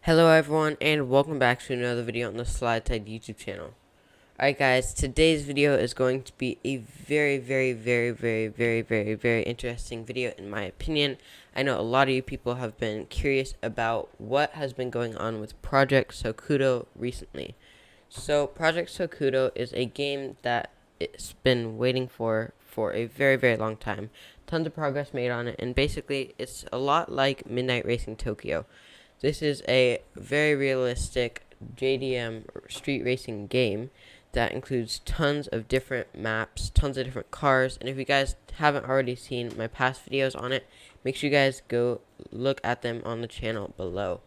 Hello everyone and welcome back to another video on the SlideSide YouTube channel. Alright guys, today's video is going to be a very interesting video in my opinion. I know a lot of you people have been curious about what has been going on with Project Sokudo recently. So Project Sokudo is a game that it's been waiting for a very long time. Tons of progress made on it, and basically it's a lot like Midnight Racing Tokyo. This is a very realistic JDM street racing game that includes tons of different maps, tons of different cars, and if you guys haven't already seen my past videos on it, make sure you guys go look at them on the channel below.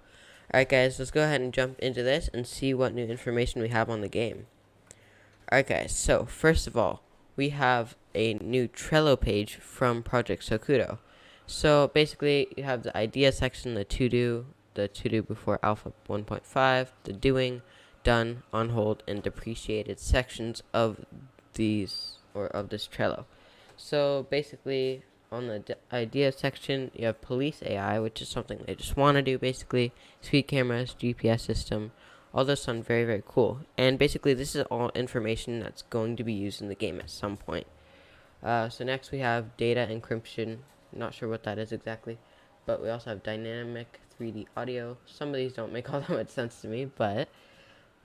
Alright guys, let's go ahead and jump into this and see what new information we have on the game. Alright guys, so first of all, we have a new Trello page from Project Sokudo. So basically, you have the idea section, the to-do before alpha 1.5, the doing, done, on hold, and depreciated sections of these, or of this Trello. So basically, on the idea section, you have police AI, which is something they just want to do, basically, speed cameras, GPS system. All those sound very cool. And basically, this is all information that's going to be used in the game at some point. So next we have data encryption. Not sure what that is exactly. But we also have dynamic 3D audio. Some of these don't make all that much sense to me, but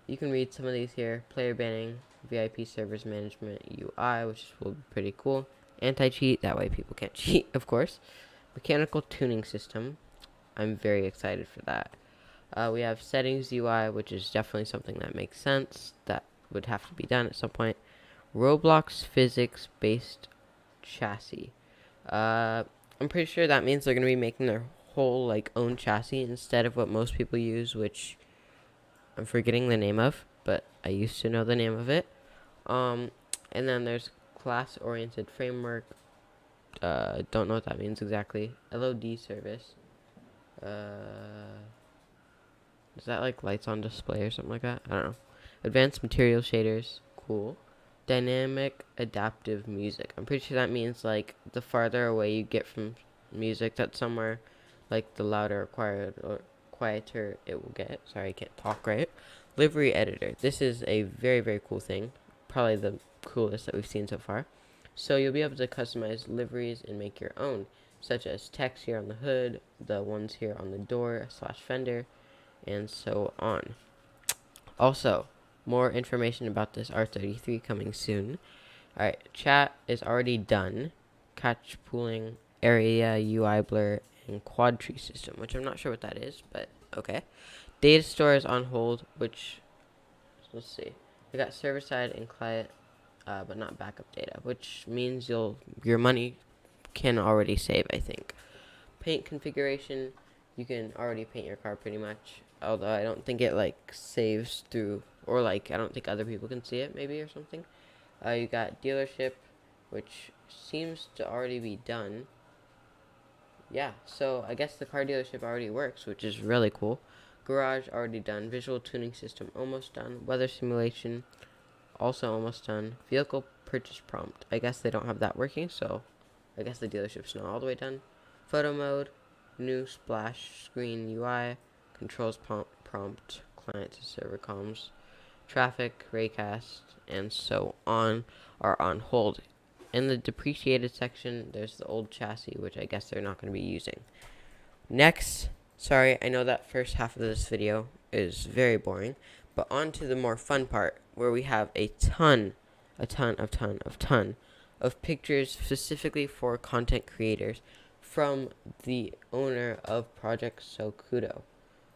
you can read some of these here. Player banning, VIP servers management UI, which will be pretty cool. Anti-cheat, that way people can't cheat, of course. Mechanical tuning system. I'm very excited for that. We have settings UI, which is definitely something that makes sense. That would have to be done at some point. Roblox physics-based chassis. I'm pretty sure that means they're going to be making their whole own chassis instead of what most people use, which I'm forgetting the name of, but I used to know the name of it. And then there's class-oriented framework. Don't know what that means exactly. LOD service. Is that like lights on display or something like that? I don't know. Advanced material shaders. Cool. Dynamic adaptive music. I'm pretty sure that means like the farther away you get from music that's somewhere, like the louder or quieter it will get. Sorry, I can't talk right. Livery editor. This is a very cool thing. Probably the coolest that we've seen so far. So you'll be able to customize liveries and make your own, such as text here on the hood, the ones here on the door / fender, and so on. Also, more information about this R33 coming soon. Alright, chat is already done. Catch pooling, area, UI blur, and quad tree system, which I'm not sure what that is, but okay. Data store is on hold, which, let's see. We got server side and client, but not backup data, which means your money can already save, I think. Paint configuration, you can already paint your car pretty much, although I don't think it saves through, or I don't think other people can see it maybe or something. You got dealership, which seems to already be done. Yeah, so I guess the car dealership already works, which is really cool. Garage already done. Visual tuning system almost done. Weather simulation also almost done. Vehicle purchase prompt, I guess they don't have that working, so I guess the dealership's not all the way done. Photo mode, new splash screen UI, controls prompt, client to server comms, traffic, raycast, and so on are on hold. In the depreciated section, there's the old chassis, which I guess they're not going to be using. Next, sorry, I know that first half of this video is very boring, but on to the more fun part, where we have a ton of pictures specifically for content creators from the owner of Project Sokudo.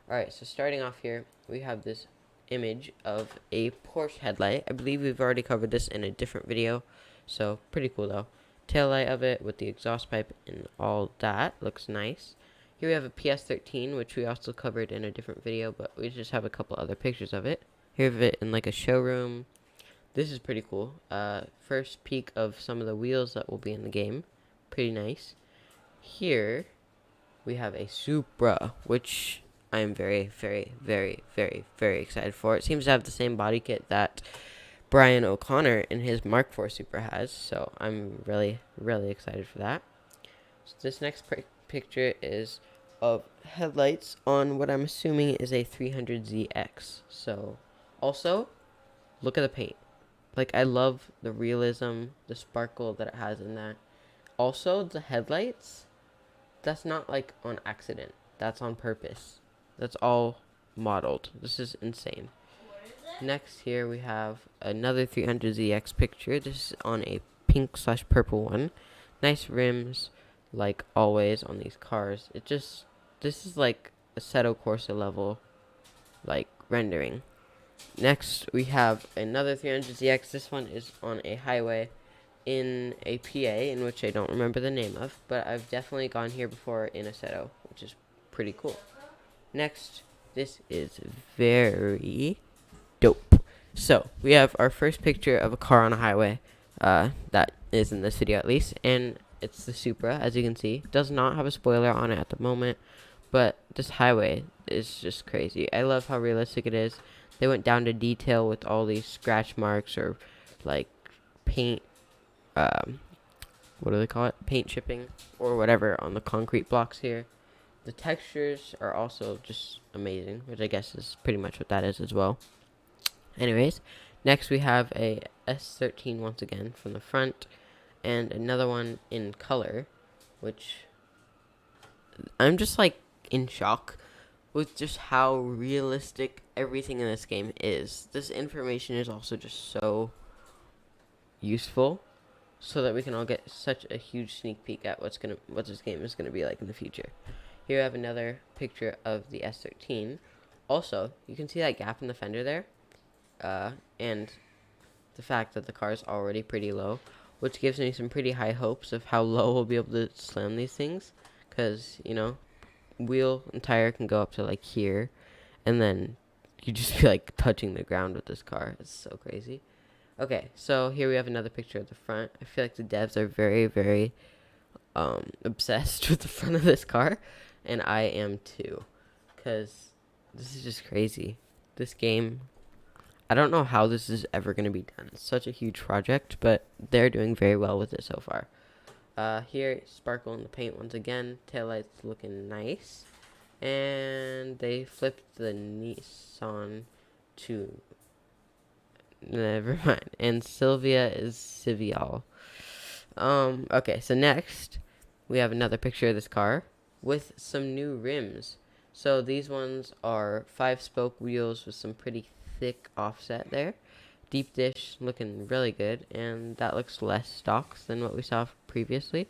Alright, so starting off here, we have this image of a Porsche headlight. I believe we've already covered this in a different video, so pretty cool though. Taillight of it with the exhaust pipe and all that. Looks nice. Here we have a PS13, which we also covered in a different video, but we just have a couple other pictures of it. Here we have it in a showroom. This is pretty cool. First peek of some of the wheels that will be in the game. Pretty nice. Here we have a Supra, which I am very excited for. It seems to have the same body kit that Brian O'Connor in his Mark IV Supra has, so I'm really excited for that. So this next picture is of headlights on what I'm assuming is a 300ZX. So, also, look at the paint. Like, I love the realism, the sparkle that it has in that. Also, the headlights, that's not like on accident. That's on purpose. That's all modeled. This is insane. Next here we have another 300ZX picture. This is on a pink/purple one. Nice rims, like always on these cars. This is like a Seto Corsa level, like rendering. Next we have another 300ZX. This one is on a highway in a PA in which I don't remember the name of, but I've definitely gone here before in a Seto, which is pretty cool. Next, this is very dope. So, we have our first picture of a car on a highway, that is in this video at least, and it's the Supra, as you can see. Does not have a spoiler on it at the moment, but this highway is just crazy. I love how realistic it is. They went down to detail with all these scratch marks or, like, paint, what do they call it? Paint chipping, or whatever, on the concrete blocks here. The textures are also just amazing, which I guess is pretty much what that is as well. Anyways, next we have a S13 once again from the front, and another one in color, which I'm just like in shock with just how realistic everything in this game is. This information is also just so useful, so that we can all get such a huge sneak peek at what this game is gonna be like in the future. Here I have another picture of the S13. Also, you can see that gap in the fender there. And the fact that the car is already pretty low, which gives me some pretty high hopes of how low we'll be able to slam these things, because, you know, wheel and tire can go up to like here, and then you just be like touching the ground with this car. It's so crazy. Okay, so here we have another picture of the front. I feel like the devs are very, very obsessed with the front of this car, and I am too, because this is just crazy. This game, I don't know how this is ever going to be done. It's such a huge project, but they're doing very well with it so far. Here, sparkle in the paint once again. Taillights looking nice. And they flipped the Nissan to... Never mind. And Sylvia is Civial. Okay, so next, we have another picture of this car with some new rims. So these ones are 5-spoke wheels with some pretty thick offset there. Deep dish looking really good, and that looks less stocks than what we saw previously.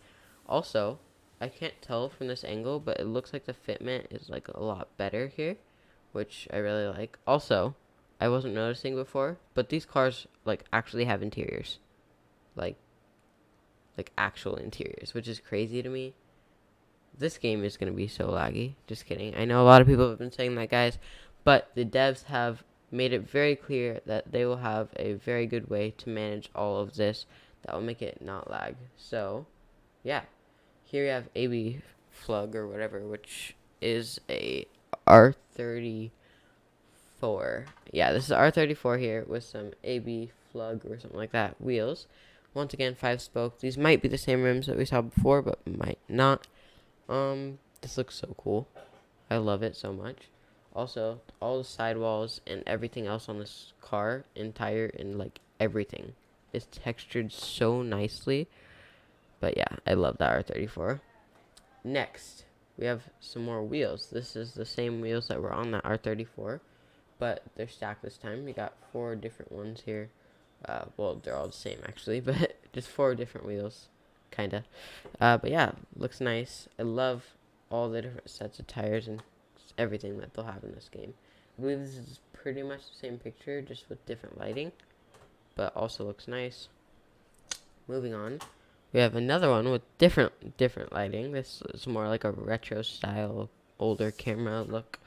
Also, I can't tell from this angle, but it looks like the fitment is like a lot better here, which I really like. Also, I wasn't noticing before, but these cars like actually have interiors, like actual interiors, which is crazy to me. This game is going to be so laggy. Just kidding. I know a lot of people have been saying that, guys, but the devs have made it very clear that they will have a very good way to manage all of this that will make it not lag. So, yeah. Here we have AB Flug or whatever, which is a R34. Yeah, this is R34 here with some AB Flug or something like that wheels. Once again, 5-spoke. These might be the same rims that we saw before, but might not. This looks so cool. I love it so much. Also, all the sidewalls and everything else on this car, entire and like everything, is textured so nicely. But yeah, I love that R34. Next, we have some more wheels. This is the same wheels that were on that R34, but they're stacked this time. We got 4 different ones here. Well, they're all the same actually, but just 4 different wheels, kinda. But yeah, looks nice. I love all the different sets of tires and everything that they'll have in this game. I believe this is pretty much the same picture, just with different lighting, but also looks nice. Moving on, we have another one with different lighting. This is more like a retro style, older camera look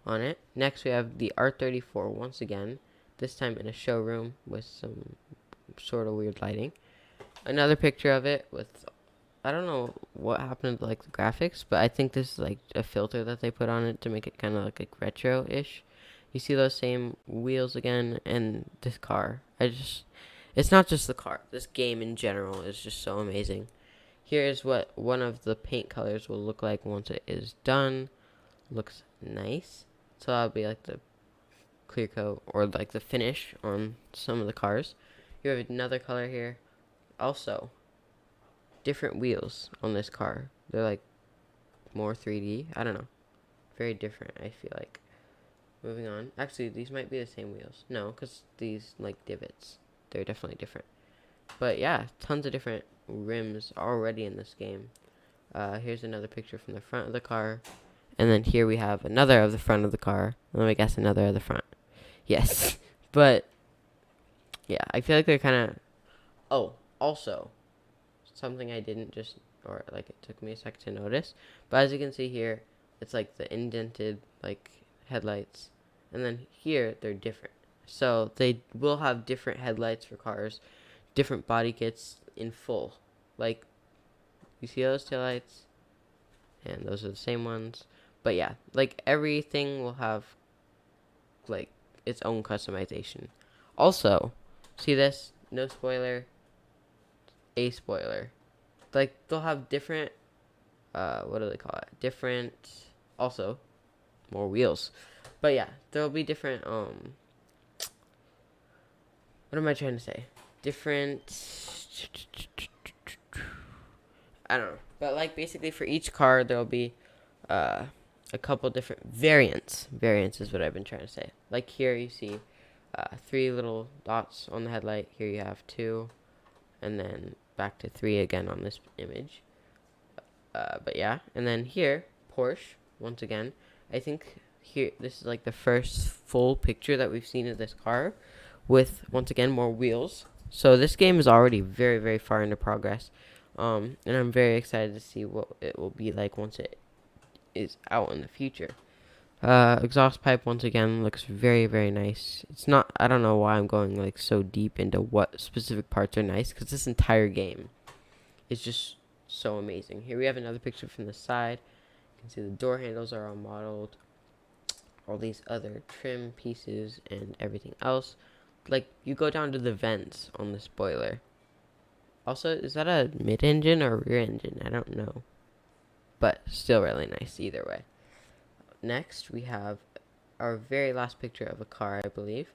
on it. Next, we have the R34 once again, this time in a showroom with some sort of weird lighting. Another picture of it with, I don't know what happened to like the graphics, but I think this is like a filter that they put on it to make it kind of like retro-ish. You see those same wheels again, and this car. It's not just the car. This game in general is just so amazing. here's what one of the paint colors will look like once it is done. Looks nice. So that'll be like the clear coat or like the finish on some of the cars. You have another color here. Also, different wheels on this car. They're like more 3D. I don't know. Very different, I feel like. Moving on. Actually, these might be the same wheels. No, because these like divots. They're definitely different. But yeah, tons of different rims already in this game. Here's another picture from the front of the car. And then here we have another of the front of the car. And then I guess another of the front. Yes. But yeah, I feel like they're kind of... Oh, also, something I didn't just... Or like it took me a second to notice. But as you can see here, it's like the indented like headlights. And then here, they're different. So they will have different headlights for cars. Different body kits in full. Like, you see those taillights? And those are the same ones. But yeah, like everything will have like its own customization. Also, see this? No spoiler, a spoiler. Like they'll have different what do they call it? Different, also more wheels. But yeah, there'll be different what am I trying to say? Different, I don't know. But like basically for each car there'll be a couple different variants. Variants is what I've been trying to say. Like here you see 3 little dots on the headlight. Here you have 2, and then back to 3 again on this image. But yeah, and then here Porsche once again. I think here this is like the first full picture that we've seen of this car, with once again more wheels. So this game is already very, very far into progress, and I'm very excited to see what it will be like once it is out in the future. Exhaust pipe once again looks very, very nice. It's not, I don't know why I'm going like so deep into what specific parts are nice, because this entire game is just so amazing. Here we have another picture from the side. You can see the door handles are all modeled. All these other trim pieces and everything else. Like, you go down to the vents on the spoiler. Also, is that a mid-engine or rear engine? I don't know. But still really nice either way. Next, we have our very last picture of a car, I believe,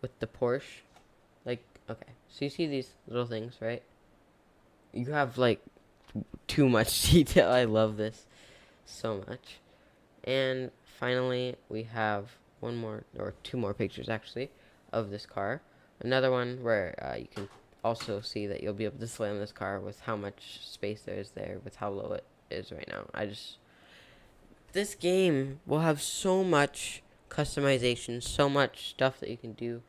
with the Porsche. Like, okay, so you see these little things, right? You have, like, too much detail. I love this so much. And finally, we have one more, or 2 more pictures, actually, of this car. Another one where you can also see that you'll be able to slam this car with how much space there is there, with how low it is right now. This game will have so much customization, so much stuff that you can do.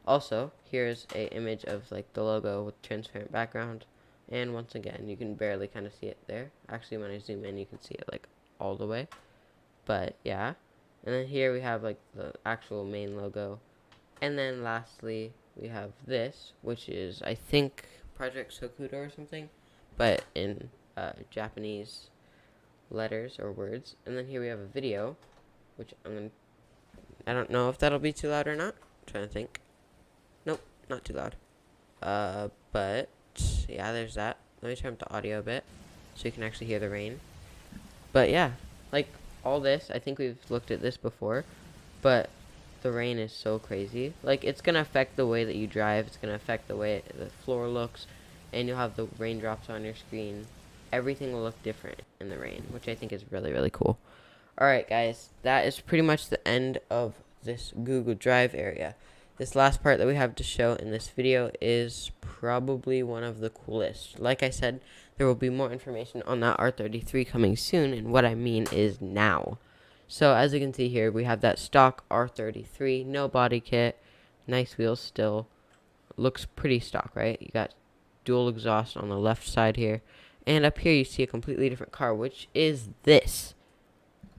Also, here's a image of like the logo with transparent background, and once again, you can barely kind of see it there. Actually, when I zoom in, you can see it like all the way. But yeah, and then here we have like the actual main logo, and then lastly we have this, which is I think Project Sokudo or something, but in Japanese letters or words. And then here we have a video, which I don't know if that'll be too loud or not. I'm trying to think. Nope, not too loud. But yeah, there's that. Let me turn up the audio a bit so you can actually hear the rain. But yeah, like all this, I think we've looked at this before, but the rain is so crazy. Like, it's gonna affect the way that you drive. It's gonna affect the way the floor looks, and you'll have the raindrops on your screen. Everything will look different in the rain, which I think is really, really cool. Alright guys, that is pretty much the end of this Google Drive area. This last part that we have to show in this video is probably one of the coolest. Like I said, there will be more information on that R33 coming soon, and what I mean is now. So as you can see here, we have that stock R33, no body kit, nice wheels still. Looks pretty stock, right? You got dual exhaust on the left side here, and up here you see a completely different car, which is this.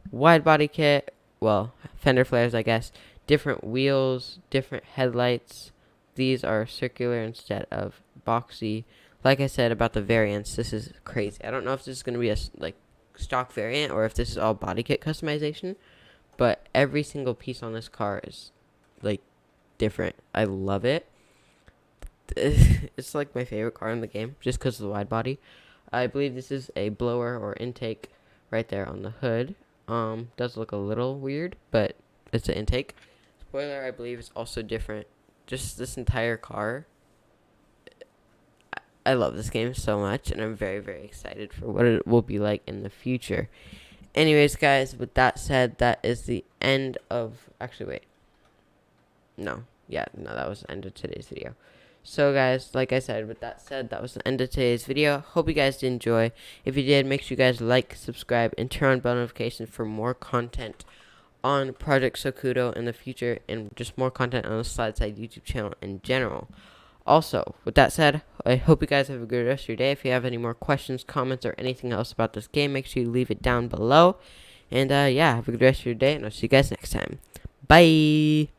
Wide body kit, well, fender flares I guess, different wheels, different headlights. These are circular instead of boxy. Like I said about the variants, this is crazy. I don't know if this is going to be a like stock variant or if this is all body kit customization, but every single piece on this car is like different. I love it. It's like my favorite car in the game just because of the wide body. I believe this is a blower or intake right there on the hood. Does look a little weird, but it's an intake. Spoiler, I believe, is also different. Just this entire car. I love this game so much, and I'm very, very excited for what it will be like in the future. Anyways, guys, with that said, that is the end of... Actually, wait. No. Yeah, no, that was the end of today's video. So, guys, like I said, with that said, that was the end of today's video. Hope you guys did enjoy. If you did, make sure you guys like, subscribe, and turn on bell notifications for more content on Project Sokudo in the future, and just more content on the SlideSide YouTube channel in general. Also, with that said, I hope you guys have a good rest of your day. If you have any more questions, comments, or anything else about this game, make sure you leave it down below. And, yeah, have a good rest of your day, and I'll see you guys next time. Bye!